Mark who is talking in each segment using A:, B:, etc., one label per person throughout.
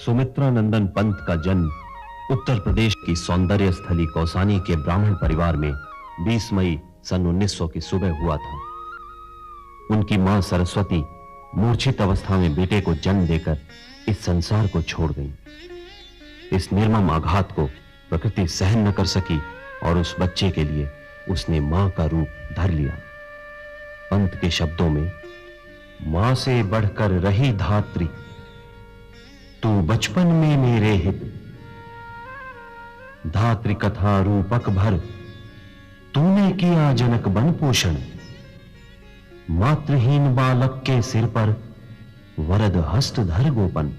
A: सुमित्रा नंदन पंत का जन्म उत्तर प्रदेश की सौंदर्य स्थली कौसानी के ब्राह्मण परिवार में 20 मई सन 1900 की सुबह हुआ था। उनकी मां सरस्वती मूर्छित अवस्था में बेटे को जन्म देकर इस संसार को छोड़ गई। इस निर्मम आघात को प्रकृति सहन न कर सकी और उस बच्चे के लिए उसने मां का रूप धर लिया। पंत के शब्दों में, मां से बढ़कर रही धात्री, तू बचपन में मेरे हित, धात्री कथा रूपक भर, तूने किया जनक बन पोषण, मातृहीन बालक के सिर पर वरद हस्त धर गोपन।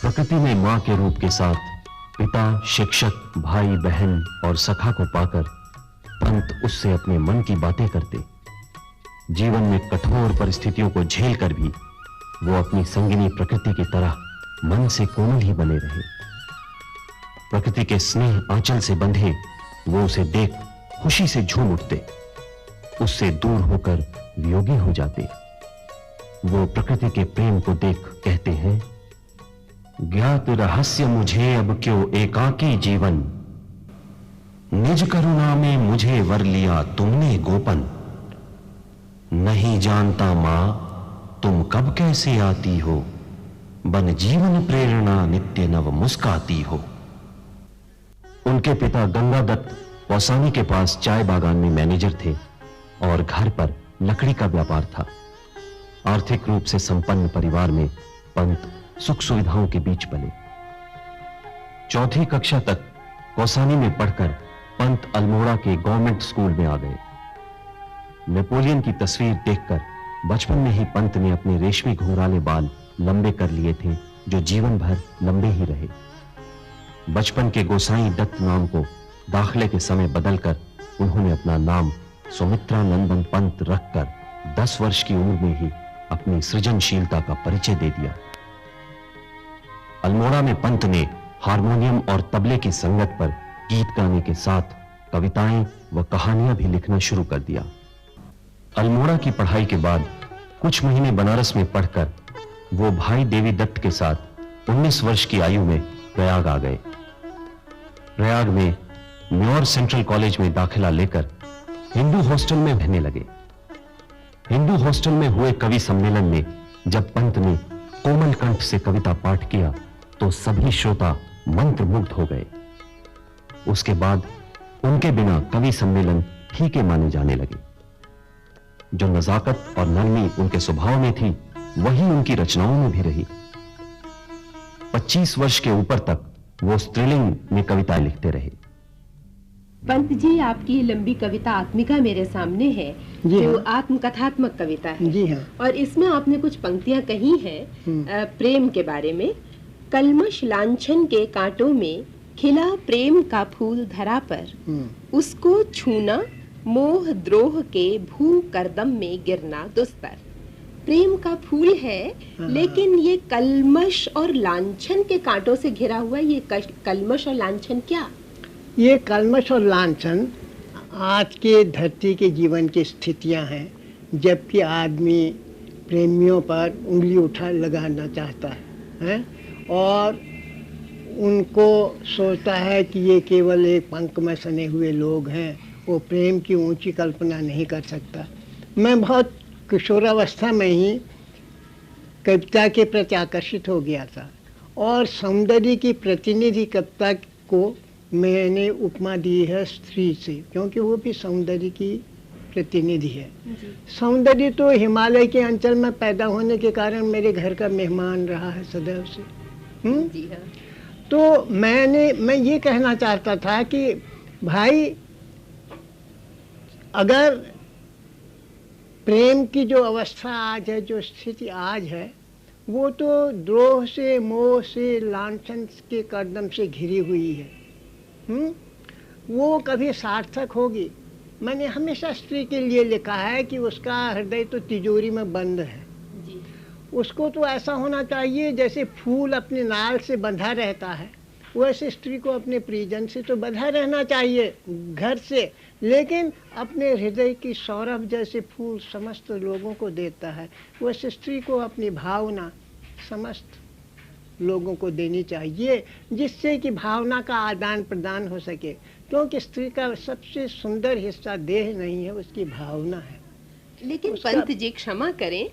A: प्रकृति में मां के रूप के साथ पिता, शिक्षक, भाई, बहन और सखा को पाकर पंत उससे अपने मन की बातें करते। जीवन में कठोर परिस्थितियों को झेलकर भी वो अपनी संगिनी प्रकृति की तरह मन से कोमल ही बने रहे। प्रकृति के स्नेह आंचल से बंधे वो उसे देख खुशी से झूम उठते, उससे दूर होकर वियोगी हो जाते। वो प्रकृति के प्रेम को देख कहते हैं, ज्ञात रहस्य मुझे अब क्यों एकाकी जीवन, निज करुणा में मुझे वर लिया तुमने गोपन। नहीं जानता मां तुम कब कैसे आती हो, बन जीवन प्रेरणा नित्य नव मुस्काती हो। उनके पिता गंगादत्त कौसानी के पास चाय बागान में मैनेजर थे और घर पर लकड़ी का व्यापार था। आर्थिक रूप से संपन्न परिवार में पंत सुख सुविधाओं के बीच पले। चौथी कक्षा तक कौसानी में पढ़कर पंत अल्मोड़ा के गवर्नमेंट स्कूल में आ गए। नेपोलियन की तस्वीर देखकर बचपन में ही पंत ने अपने रेशमी घुंघराले बाल लंबे कर लिए थे, जो जीवन भर लंबे ही रहे। बचपन के गोसाई दत्त नाम को दाखिले के समय बदलकर उन्होंने अपना नाम सुमित्रा नंदन पंत रखकर 10 वर्ष की उम्र में ही अपनी सृजनशीलता का परिचय दे दिया। अल्मोड़ा में पंत ने हारमोनियम और तबले की संगत पर गीत गाने के साथ कविताएं व कहानियां भी लिखना शुरू कर दिया। अल्मोड़ा की पढ़ाई के बाद कुछ महीने बनारस में पढ़कर वो भाई देवी दत्त के साथ 19 वर्ष की आयु में प्रयाग आ गए। प्रयाग में म्योर सेंट्रल कॉलेज में दाखिला लेकर हिंदू हॉस्टल में रहने लगे। हिंदू हॉस्टल में हुए कवि सम्मेलन में जब पंत ने कोमल कंठ से कविता पाठ किया तो सभी श्रोता मंत्रमुग्ध हो गए। उसके बाद उनके बिना कवि सम्मेलन फीके माने जाने लगे। जो नजाकत और नरमी उनके स्वभाव में थी, वही उनकी रचनाओं में भी रही। 25 वर्ष के ऊपर तक वो स्त्रीलिंग में कविताएं लिखते रहे।
B: पंत जी, आपकी लंबी कविता आत्मिका मेरे सामने है, जो आत्मकथात्मक कविता है।
C: जी हाँ।
B: और इसमें आपने कुछ पंक्तियां कही हैं प्रेम के बारे में। कलमश लांछन के कांटों में खिला प्रेम का फूल धरा पर, उसको छूना मोह द्रोह के भू करदम में गिरना दुस्तर। प्रेम का फूल है, लेकिन ये कलमश और लांछन के कांटों से घिरा हुआ। ये कलमश और लांछन क्या?
C: ये कलमश और लांछन आज के धरती के जीवन की स्थितियां हैं, जबकि आदमी प्रेमियों पर उंगली उठा लगाना चाहता है और उनको सोचता है कि ये केवल एक पंख में सने हुए लोग हैं, वो प्रेम की ऊंची कल्पना नहीं कर सकता। मैं बहुत किशोरावस्था में ही कविता के प्रति आकर्षित हो गया था और सौंदर्य की प्रतिनिधि कविता को मैंने उपमा दी है स्त्री से, क्योंकि वो भी सौंदर्य की प्रतिनिधि है। सौंदर्य तो हिमालय के अंचल में पैदा होने के कारण मेरे घर का मेहमान रहा है सदैव से।
B: जी हाँ।
C: तो मैं ये कहना चाहता था कि भाई, अगर प्रेम की जो अवस्था आज है, जो स्थिति आज है, वो तो द्रोह से, मोह से, लांछन के कर्दम से घिरी हुई है। वो कभी सार्थक होगी? मैंने हमेशा स्त्री के लिए लिखा है कि उसका हृदय तो तिजोरी में बंद है।
B: जी।
C: उसको तो ऐसा होना चाहिए जैसे फूल अपने नाल से बंधा रहता है, वैसे स्त्री को अपने परिजन से तो बंधा रहना चाहिए, घर से, लेकिन अपने हृदय की सौरभ जैसे फूल समस्त लोगों को देता है, वैसे स्त्री को अपनी भावना समस्त लोगों को देनी चाहिए, जिससे कि भावना का आदान प्रदान हो सके, क्योंकि स्त्री का सबसे सुंदर हिस्सा देह नहीं है, उसकी भावना है।
B: लेकिन
C: उसका-
B: पंत जी क्षमा करें,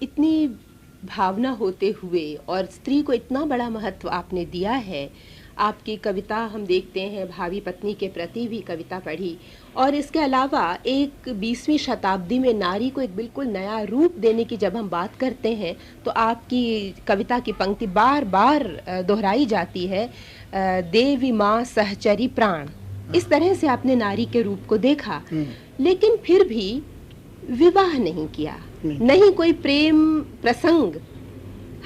B: इतनी भावना होते हुए और स्त्री को इतना बड़ा महत्व आपने दिया है। आपकी कविता हम देखते हैं, भावी पत्नी के प्रति भी कविता पढ़ी, और इसके अलावा एक 20वीं शताब्दी में नारी को एक बिल्कुल नया रूप देने की जब हम बात करते हैं तो आपकी कविता की पंक्ति बार बार दोहराई जाती है, देवी माँ सहचरी प्राण। इस तरह से आपने नारी के रूप को देखा, लेकिन फिर भी विवाह नहीं किया, नहीं कोई प्रेम प्रसंग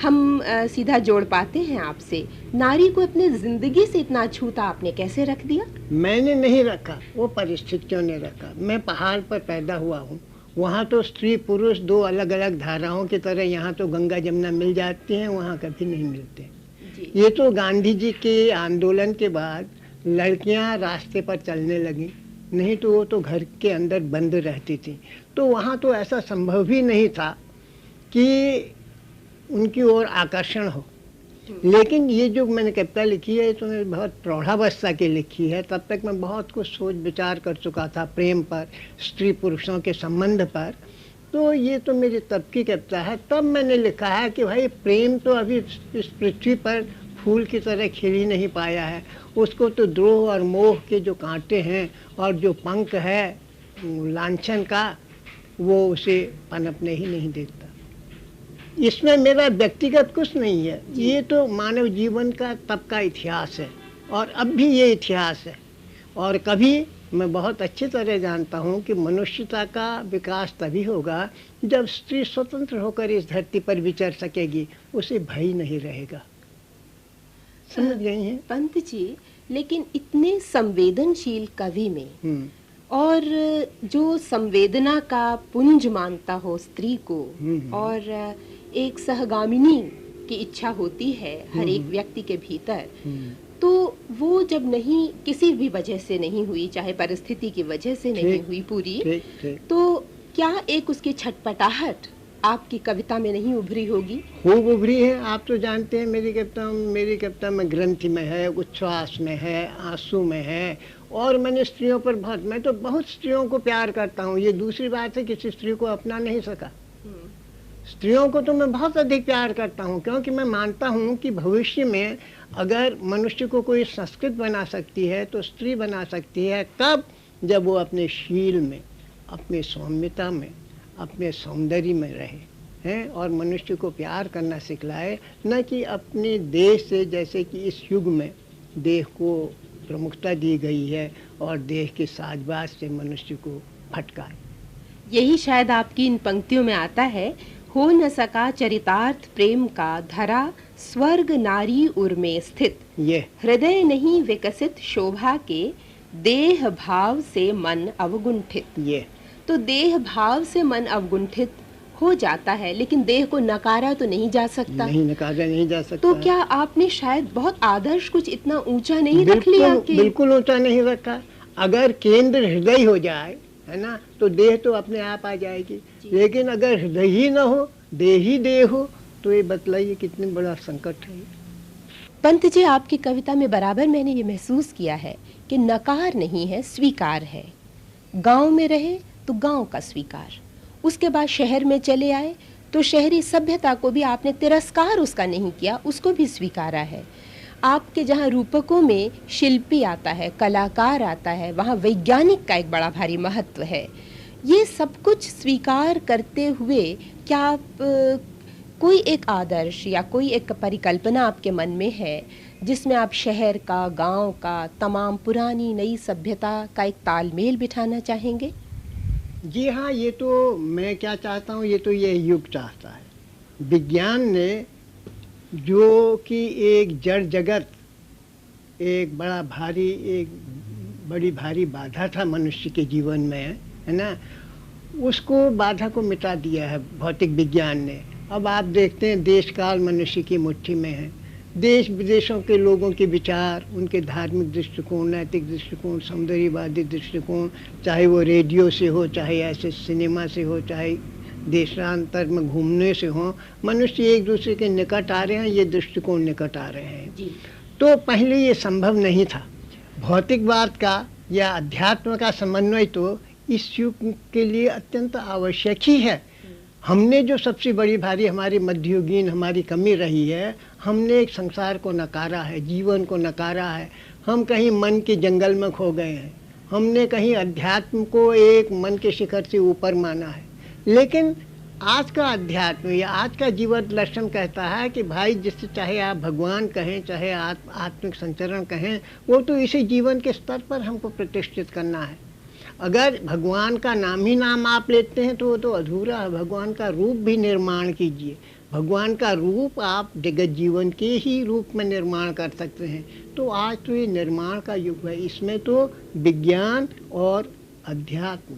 B: हम सीधा जोड़ पाते हैं आपसे। नारी को अपने जिंदगी से इतना छूता आपने कैसे रख दिया?
C: मैंने नहीं रखा, वो परिस्थितियों ने रखा। मैं पहाड़ पर पैदा हुआ हूँ, वहाँ तो स्त्री पुरुष दो अलग अलग धाराओं की तरह, यहाँ तो गंगा जमुना मिल जाती हैं, वहाँ कभी नहीं मिलते
B: जी।
C: ये तो गांधी जी के आंदोलन के बाद लड़कियाँ रास्ते पर चलने लगी, नहीं तो वो तो घर के अंदर बंद रहती थी। तो वहाँ तो ऐसा संभव ही नहीं था कि उनकी ओर आकर्षण हो। लेकिन ये जो मैंने कविता लिखी है, तो मैंने बहुत प्रौढ़ावस्था की लिखी है। तब तक मैं बहुत कुछ सोच विचार कर चुका था प्रेम पर, स्त्री पुरुषों के संबंध पर। तो ये तो मेरी तब की कविता है। तब मैंने लिखा है कि भाई प्रेम तो अभी इस पृथ्वी पर फूल की तरह खिल ही नहीं पाया है, उसको तो द्रोह और मोह के जो कांटे हैं और जो पंख है लांछन का, वो उसे पनपने ही नहीं देता। इसमें मेरा व्यक्तिगत कुछ नहीं है, ये तो मानव जीवन का तब का इतिहास है और अब भी ये इतिहास है। और कभी मैं बहुत अच्छी तरह जानता हूँ कि मनुष्यता का विकास तभी होगा जब स्त्री स्वतंत्र होकर इस धरती पर विचर सकेगी, उसे भय नहीं रहेगा। समझ गई हैं?
B: पंत जी, लेकिन इतने संवेदनशील कवि में और जो संवेदना का पुंज मानता हो स्त्री को, और एक सहगामिनी की इच्छा होती है हर एक व्यक्ति के भीतर, तो वो जब नहीं, किसी भी वजह से नहीं हुई, चाहे परिस्थिति की वजह से नहीं हुई पूरी, तो क्या एक उसकी छटपटाहट आपकी कविता में नहीं उभरी होगी?
C: खूब उभरी है। आप तो जानते हैं मेरी कविता में ग्रंथि में है, उच्छ्वास में है, आंसू में है। और मैंने स्त्रियों पर मैं तो बहुत स्त्रियों को प्यार करता हूँ। ये दूसरी बात है, किसी स्त्री को अपना नहीं सका। स्त्रियों को तो मैं बहुत अधिक प्यार करता हूँ, क्योंकि मैं मानता हूँ कि भविष्य में अगर मनुष्य को कोई संस्कृत बना सकती है तो स्त्री बना सकती है। कब? जब वो अपने शील में, अपने सौम्यता में, अपने सौंदर्य में रहे हैं और मनुष्य को प्यार करना सिखलाए, न कि अपने देह से, जैसे कि इस युग में देह को प्रमुखता दी गई है और देह के साजबाज से मनुष्य को भटकाए।
B: यही शायद आपकी इन पंक्तियों में आता है, हो न सका चरितार्थ प्रेम का धरा, स्वर्ग नारी उर में स्थित,
C: ये
B: हृदय नहीं विकसित शोभा के, देह भाव से मन अवगुंठित।
C: ये
B: तो देह भाव से मन अवगुंठित हो जाता है, लेकिन देह को नकारा तो नहीं जा सकता।
C: नहीं नकारा नहीं जा सकता।
B: तो क्या आपने शायद बहुत आदर्श कुछ इतना ऊंचा नहीं रख लिया कि?
C: बिल्कुल ऊंचा नहीं रखा। अगर केंद्र हृदय हो जाए, है ना, तो देह तो अपने आप आ जाएगी। लेकिन अगर हृदय ही न हो, देह ही देह हो, तो ये बतलाइए कितनी बड़ा संकट है।
B: पंत जी, आपकी कविता में बराबर मैंने ये महसूस किया है कि नकार नहीं है, स्वीकार है। गांव में रहे तो गांव का स्वीकार, उसके बाद शहर में चले आए तो शहरी सभ्यता को भी आपने तिरस्कार उसका नहीं किया, उसको भी स्वीकारा है। आपके जहाँ रूपकों में शिल्पी आता है, कलाकार आता है, वहाँ वैज्ञानिक का एक बड़ा भारी महत्व है। ये सब कुछ स्वीकार करते हुए क्या आप कोई एक आदर्श या कोई एक परिकल्पना आपके मन में है जिसमें आप शहर का, गांव का, तमाम पुरानी नई सभ्यता का एक तालमेल बिठाना चाहेंगे?
C: जी हाँ, ये तो मैं क्या चाहता हूँ, ये तो ये युग चाहता है। विज्ञान ने जो कि एक जड़ जगत, एक बड़ी भारी बाधा था मनुष्य के जीवन में, है ना, उसको बाधा को मिटा दिया है भौतिक विज्ञान ने। अब आप देखते हैं देश काल मनुष्य की मुट्ठी में है। देश विदेशों के लोगों के विचार, उनके धार्मिक दृष्टिकोण, नैतिक दृष्टिकोण, सौंदर्यवादी दृष्टिकोण, चाहे वो रेडियो से हो, चाहे ऐसे सिनेमा से हो, चाहे देशांतर में घूमने से हो, मनुष्य एक दूसरे के निकट आ रहे हैं, ये दृष्टिकोण निकट आ रहे हैं
B: जी।
C: तो पहले ये संभव नहीं था। भौतिकवाद का या अध्यात्म का समन्वय तो इस युग के लिए अत्यंत आवश्यक ही है। हमने जो सबसे बड़ी भारी हमारी मध्ययुगीन हमारी कमी रही है, हमने एक संसार को नकारा है, जीवन को नकारा है। हम कहीं मन के जंगल में खो गए हैं, हमने कहीं अध्यात्म को एक मन के शिखर से ऊपर माना है। लेकिन आज का अध्यात्म या आज का जीवन दर्शन कहता है कि भाई जिससे चाहे आप भगवान कहें, चाहे आत्मिक संचरण कहें, वो तो इसी जीवन के स्तर पर हमको प्रतिष्ठित करना है। अगर भगवान का नाम ही नाम आप लेते हैं तो वो तो अधूरा है। भगवान का रूप भी निर्माण कीजिए। भगवान का रूप आप जगत जीवन के ही रूप में निर्माण कर सकते हैं। तो आज तो ये निर्माण का युग है, इसमें तो विज्ञान और अध्यात्म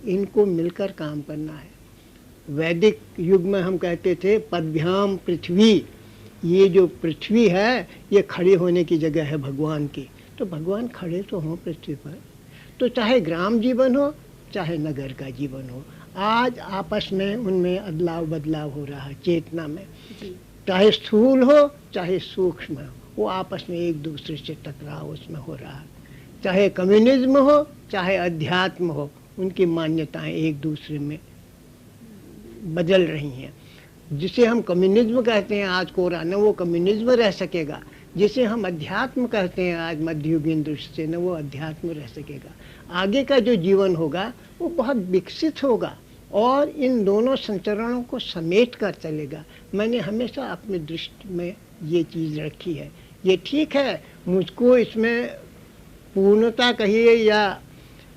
C: इनको मिलकर काम करना है। वैदिक युग में हम कहते थे पदभ्याम पृथ्वी, ये जो पृथ्वी है ये खड़े होने की जगह है भगवान की। तो भगवान खड़े तो हों पृथ्वी पर, तो चाहे ग्राम जीवन हो चाहे नगर का जीवन हो, आज आपस में उनमें अदलाव बदलाव हो रहा है चेतना में। चाहे स्थूल हो चाहे सूक्ष्म हो, वो आपस में एक दूसरे से टकराव उसमें हो रहा है। चाहे कम्युनिज्म हो चाहे अध्यात्म हो, उनकी मान्यताएं एक दूसरे में बदल रही हैं। जिसे हम कम्युनिज्म कहते हैं आज कोरा, न वो कम्युनिज्म रह सकेगा। जिसे हम अध्यात्म कहते हैं आज मध्ययुगीन दृष्टि से, न वो अध्यात्म रह सकेगा। आगे का जो जीवन होगा वो बहुत विकसित होगा और इन दोनों संचरणों को समेट कर चलेगा। मैंने हमेशा अपनी दृष्टि में ये चीज़ रखी है। ये ठीक है, मुझको इसमें पूर्णता कहिए या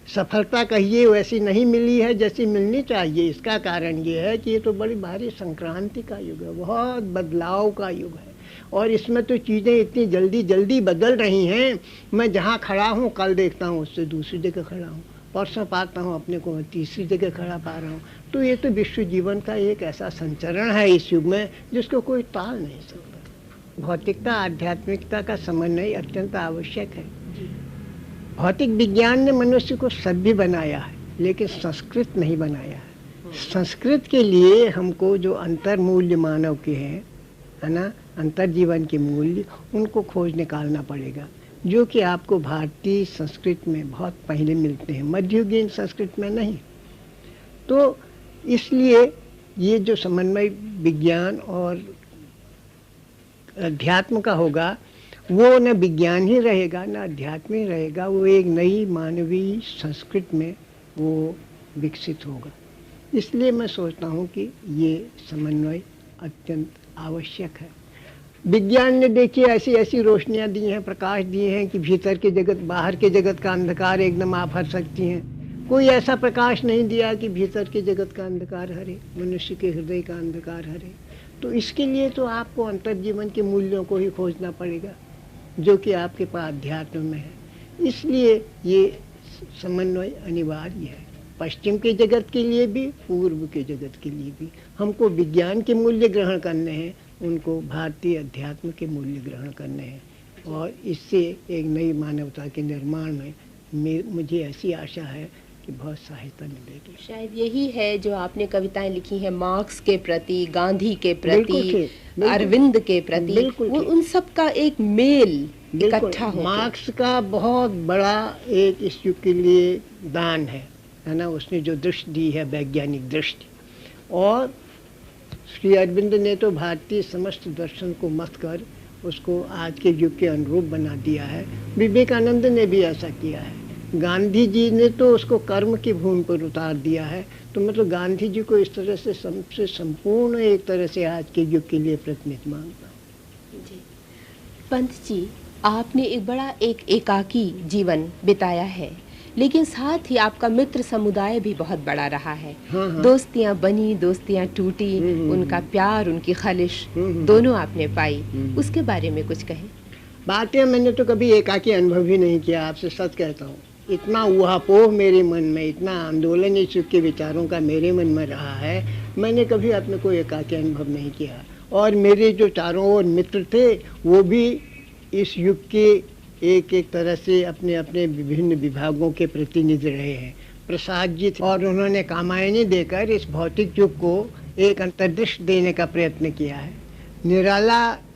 C: सफलता कहिए वैसी नहीं मिली है जैसी मिलनी चाहिए। इसका कारण ये है कि ये तो बड़ी भारी संक्रांति का युग है, बहुत बदलाव का युग है और इसमें तो चीज़ें इतनी जल्दी जल्दी बदल रही हैं। मैं जहाँ खड़ा हूँ कल देखता हूँ उससे दूसरी जगह खड़ा हूँ, परसों पाता हूँ अपने को तीसरी जगह खड़ा पा रहा हूँ। तो ये तो विश्व जीवन का एक ऐसा संचरण है इस युग में जिसको कोई टाल नहीं सकता। भौतिकता आध्यात्मिकता का समन्वय अत्यंत आवश्यक है। भौतिक विज्ञान ने मनुष्य को सभ्य बनाया है लेकिन संस्कृत नहीं बनाया है। संस्कृत के लिए हमको जो अंतर मूल्य मानव के हैं, है ना, अंतर जीवन के मूल्य, उनको खोज निकालना पड़ेगा, जो कि आपको भारतीय संस्कृत में बहुत पहले मिलते हैं, मध्ययुगीन संस्कृत में नहीं। तो इसलिए ये जो समन्वय विज्ञान और अध्यात्म का होगा वो न विज्ञान ही रहेगा न अध्यात्म ही रहेगा, वो एक नई मानवीय संस्कृत में वो विकसित होगा। इसलिए मैं सोचता हूँ कि ये समन्वय अत्यंत आवश्यक है। विज्ञान ने देखिए ऐसी ऐसी रोशनियाँ दी हैं, प्रकाश दिए हैं कि भीतर के जगत बाहर के जगत का अंधकार एकदम आप हर सकती हैं। कोई ऐसा प्रकाश नहीं दिया कि भीतर के जगत का अंधकार हरे, मनुष्य के हृदय का अंधकार हरे। तो इसके लिए तो आपको अंतर्जीवन के मूल्यों को ही खोजना पड़ेगा जो कि आपके पास अध्यात्म में है। इसलिए ये समन्वय अनिवार्य है, पश्चिम के जगत के लिए भी पूर्व के जगत के लिए भी। हमको विज्ञान के मूल्य ग्रहण करने हैं, उनको भारतीय अध्यात्म के मूल्य ग्रहण करने हैं और इससे एक नई मानवता के निर्माण में मुझे ऐसी आशा है कि बहुत सहायता मिलेगी।
B: शायद यही है जो आपने कविताएं लिखी हैं मार्क्स के प्रति, गांधी के प्रति, अरविंद के प्रति, उन सब का एक मेल इकट्ठा हो।
C: मार्क्स का बहुत बड़ा एक इस युग के लिए दान है ना, उसने जो दृष्टि दी है वैज्ञानिक दृष्टि, और श्री अरविंद ने तो भारतीय समस्त दर्शन को मत कर उसको आज के युग के अनुरूप बना दिया है। विवेकानंद ने भी ऐसा किया है। गांधी जी ने तो उसको कर्म की भूमि पर उतार दिया है। तो मतलब गांधी जी को इस तरह से सबसे संपूर्ण एक तरह से आज के युग के लिए प्रतिनिधि मानता हूँ।
B: जी पंत जी, आपने एक एकाकी जीवन बिताया है, लेकिन साथ ही आपका मित्र समुदाय भी बहुत बड़ा रहा है।
C: हाँ।
B: दोस्तियां बनी, दोस्तियां टूटी, उनका प्यार, उनकी खालिश दोनों आपने पाई, उसके बारे में कुछ कहें।
C: बातें मैंने तो कभी एकाकी अनुभव ही नहीं किया, आपसे सच कहता हूँ। इतना उहापोह मेरे मन में, इतना आंदोलन इस युग के विचारों का मेरे मन में रहा है, मैंने कभी अपने को एकाकी अनुभव नहीं किया। और मेरे जो चारों ओर मित्र थे वो भी इस युग के एक एक तरह से अपने अपने विभिन्न विभागों के प्रतिनिधि रहे हैं। प्रसाद जी थे और उन्होंने कामायनी देकर इस भौतिक युग को एक अंतर्दृष्टि देने का प्रयत्न किया है।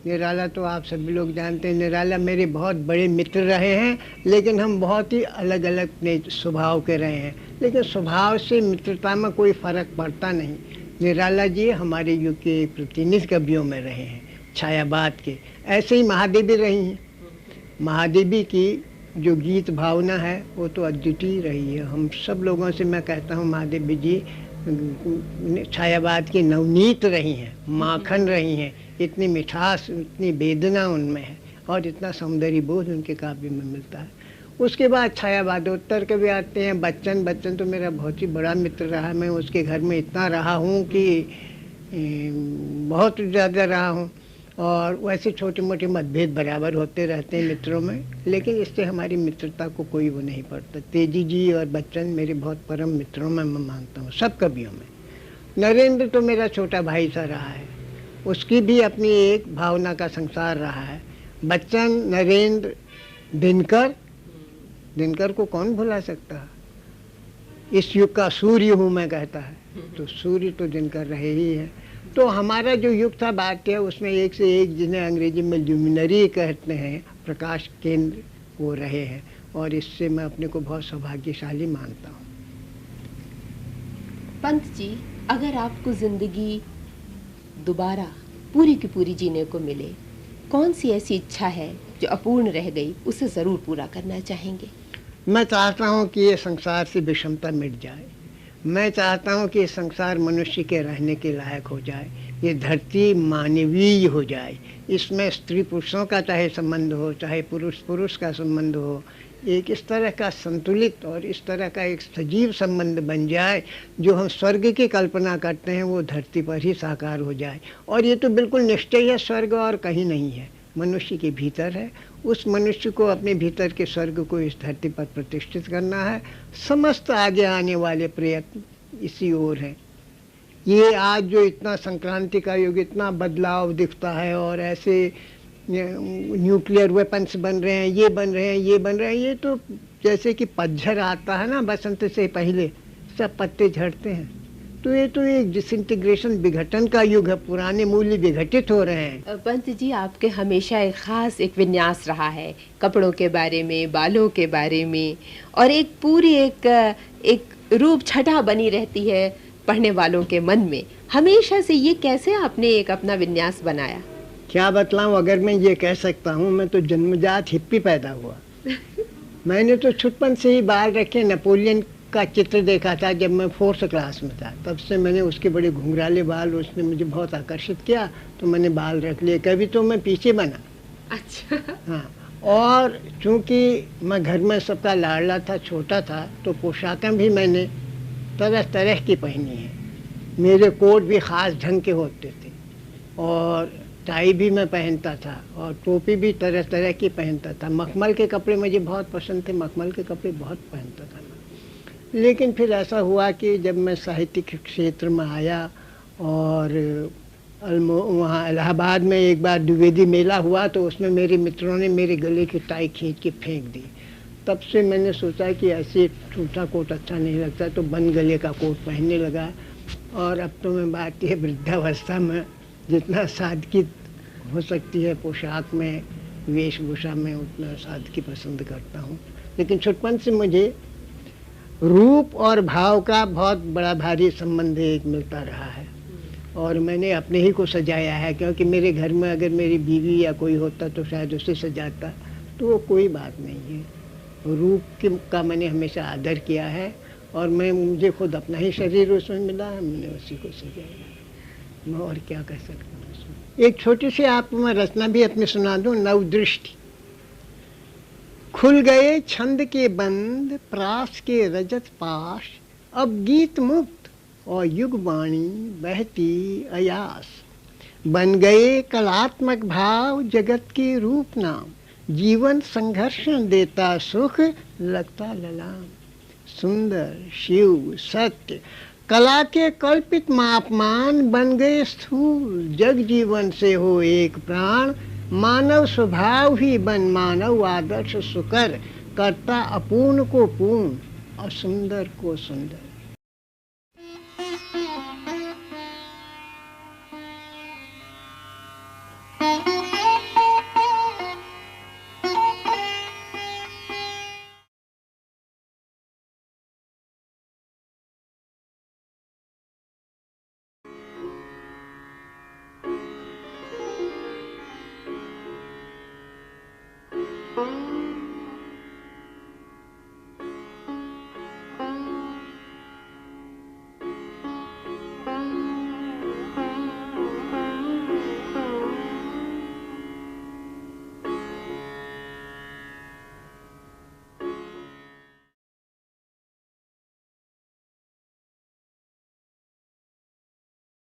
C: निराला तो आप सभी लोग जानते हैं, निराला मेरे बहुत बड़े मित्र रहे हैं, लेकिन हम बहुत ही अलग अलग स्वभाव के रहे हैं, लेकिन स्वभाव से मित्रता में कोई फर्क पड़ता नहीं। निराला जी हमारे युग के प्रतिनिधि कवियों में रहे हैं, छायावाद के। ऐसे ही महादेवी रही हैं। महादेवी की जो गीत भावना है वो तो अद्वितीय रही है। हम सब लोगों से मैं कहता हूँ महादेवी जी छायावाद की नवनीत रही हैं, माखन रही हैं। इतनी मिठास, इतनी वेदना उनमें है और इतना सौंदर्य बोध उनके काव्य में मिलता है। उसके बाद छायावादोत्तर के भी आते हैं। बच्चन तो मेरा बहुत ही बड़ा मित्र रहा। मैं उसके घर में इतना रहा हूँ कि बहुत ज़्यादा रहा हूँ, और वैसे छोटे मोटे मतभेद बराबर होते रहते हैं मित्रों में, लेकिन इससे हमारी मित्रता को कोई वो नहीं पड़ता। तेजी जी और बच्चन मेरे बहुत परम मित्रों में मैं मानता हूँ, सब कवियों में। नरेंद्र तो मेरा छोटा भाई सा रहा है, उसकी भी अपनी एक भावना का संसार रहा है। बच्चन, नरेंद्र, दिनकर को कौन भुला सकता। इस युग का सूर्य हूँ मैं कहता है, तो सूर्य तो दिनकर रहे ही है। तो हमारा जो युग था भारतीय, उसमें एक से एक, जिन्हें अंग्रेजी में ल्यूमिनरी कहते हैं, प्रकाश केंद्र, वो रहे हैं, और इससे मैं अपने को बहुत सौभाग्यशाली मानता हूँ।
B: पंत जी, अगर आपको जिंदगी दोबारा पूरी की पूरी जीने को मिले, कौन सी ऐसी इच्छा है जो अपूर्ण रह गई, उसे ज़रूर पूरा करना चाहेंगे?
C: मैं चाहता हूँ कि ये संसार से विषमता मिट जाए। मैं चाहता हूँ कि ये संसार मनुष्य के रहने के लायक हो जाए। ये धरती मानवीय हो जाए। इसमें स्त्री पुरुषों का चाहे संबंध हो, चाहे पुरुष पुरुष का संबंध हो, एक इस तरह का संतुलित और इस तरह का एक सजीव संबंध बन जाए, जो हम स्वर्ग की कल्पना करते हैं वो धरती पर ही साकार हो जाए। और ये तो बिल्कुल निश्चय है, स्वर्ग और कहीं नहीं है, मनुष्य के भीतर है। उस मनुष्य को अपने भीतर के स्वर्ग को इस धरती पर प्रतिष्ठित करना है। समस्त आगे आने वाले प्रयत्न इसी ओर है। ये आज जो इतना संक्रांति का युग, इतना बदलाव दिखता है, और ऐसे न्यूक्लियर वेपन्स बन रहे हैं, ये बन रहे हैं, ये बन रहे हैं, ये तो जैसे कि पतझड़ आता है ना, बसंत से पहले सब पत्ते झड़ते हैं, तो ये तो एक डिसइंटीग्रेशन, विघटन का युग है। पुराने मूल्य विघटित हो रहे हैं।
B: पंत जी, आपके हमेशा एक खास एक विन्यास रहा है कपड़ों के बारे में, बालों के बारे में, और एक पूरी एक रूप छटा बनी रहती है पढ़ने वालों के मन में हमेशा से। ये कैसे आपने एक अपना विन्यास बनाया?
C: क्या बतलाऊं, अगर मैं ये कह सकता हूँ, मैं तो जन्मजात हिप्पी पैदा हुआ। मैंने तो छुटपन से ही बाल रखे। नेपोलियन का चित्र देखा था जब मैं 4th क्लास में था, तब से मैंने उसके बड़े घुंघराले बाल, उसने मुझे बहुत आकर्षित किया, तो मैंने बाल रख लिए। कभी तो मैं पीछे बना।
B: अच्छा।
C: हाँ, और चूंकि मैं घर में सबका लाडला था, छोटा था, तो पोशाकें भी मैंने तरह तरह की पहनी है। मेरे कोट भी ख़ास ढंग के होते थे, और टाई भी मैं पहनता था, और टोपी भी तरह तरह की पहनता था। मखमल के कपड़े मुझे बहुत पसंद थे, मखमल के कपड़े बहुत पहनता था। लेकिन फिर ऐसा हुआ कि जब मैं साहित्यिक क्षेत्र में आया, और वहाँ इलाहाबाद में एक बार द्विवेदी मेला हुआ, तो उसमें मेरे मित्रों ने मेरे गले की टाई खींच के फेंक दी। तब से मैंने सोचा कि ऐसे टूटा कोट अच्छा नहीं लगता, तो बंद गले का कोट पहनने लगा। और अब तो मैं भारतीय वृद्धावस्था में जितना सादगी हो सकती है पोशाक में, वेशभूषा में, उतना सादगी पसंद करता हूँ। लेकिन छुटपन से मुझे रूप और भाव का बहुत बड़ा भारी संबंध एक मिलता रहा है, और मैंने अपने ही को सजाया है। क्योंकि मेरे घर में अगर मेरी बीवी या कोई होता तो शायद उसे सजाता, तो वो कोई बात नहीं है। रूप का मैंने हमेशा आदर किया है, और मुझे खुद अपना ही शरीर उसमें मिला है, मैंने उसी को सजाया। मैं और क्या कह सकता हूँ उसमें। एक छोटी सी आपको मैं रचना भी अपनी सुना दूँ, नवदृष्टि। खुल गए छंद के बंद, प्रास के रजत पाश, अब गीत मुक्त और युग वाणी बहती अयास। बन गए कलात्मक भाव जगत के रूप नाम, जीवन संघर्ष देता सुख लगता ललाम। सुंदर, शिव, सत्य, कला के कल्पित मापमान बन गए स्थूल, जग जीवन से हो एक प्राण। मानव स्वभाव ही बन मानव आदर्श सुकर, करता अपूर्ण को पूर्ण, और सुंदर को सुंदर।
B: Thank you.